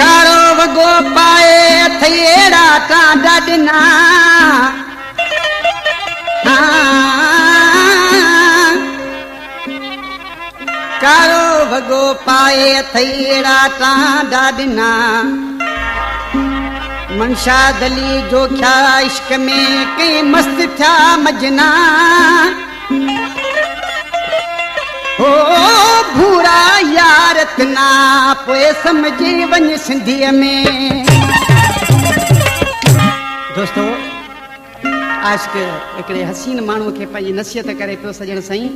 कारो वगो पाए थेड़ा टांडा डिना कारो वगो पाए थेड़ा टांडा डिना मनशा दली जो क्या इश्क में कई मस्त था मजना ओ भूरा यारत ना पोए समझी वन सिंधी में। दोस्तों आज के एकड़े हसीन मानू के पंहिंजी नसीहत करे पियो सजण साईं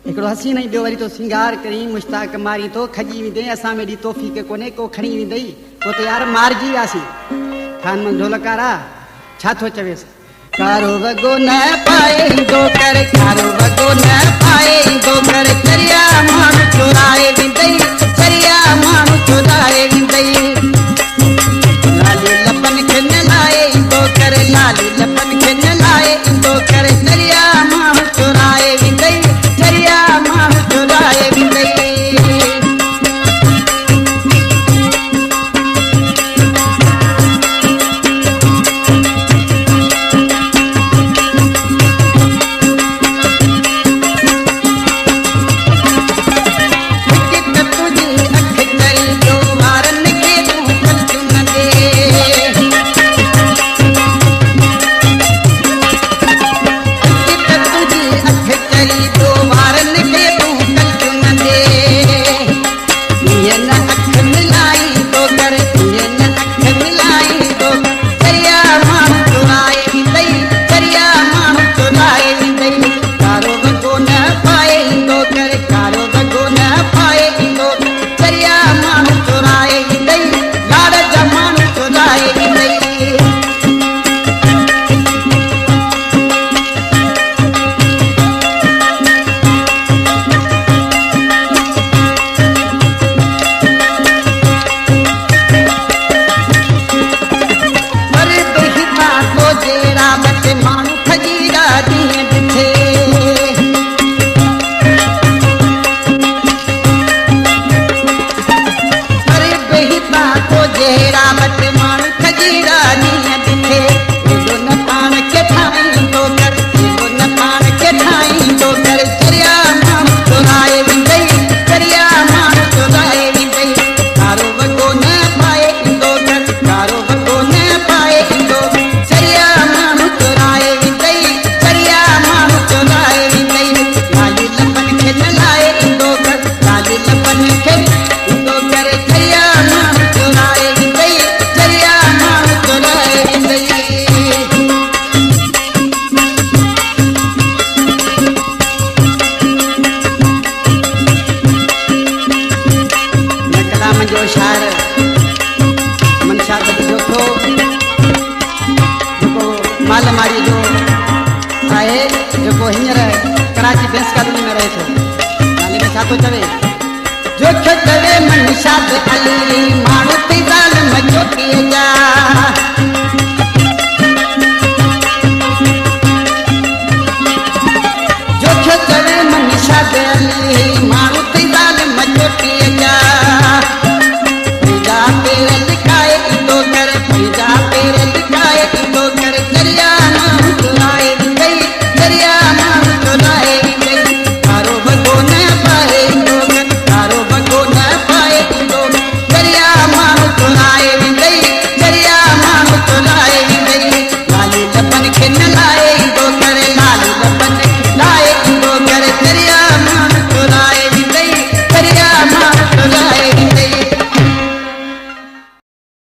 एकड़ो हसीन ही ॿियो वरी तो सिंगार करी मुश्ताक मारी तो खजी विदे असां में दी तौफीक कोने को खणी विदई तो यार मारजी आसी खान मन ढोलकारा छा थो चवेस कारो वगो न पाए दो कर कारो वगो न पाए दो कर चरिया मानु चुराए विदई चरिया मानु चुराए विदई लाली लपन के न लाए दो कर लाली लपन के न लाए दो कर चरिया मानु चुराए विदई चरिया मानु चुराए विदई। जो चवे मन शाद अली मानो ते जाल मजो किए जा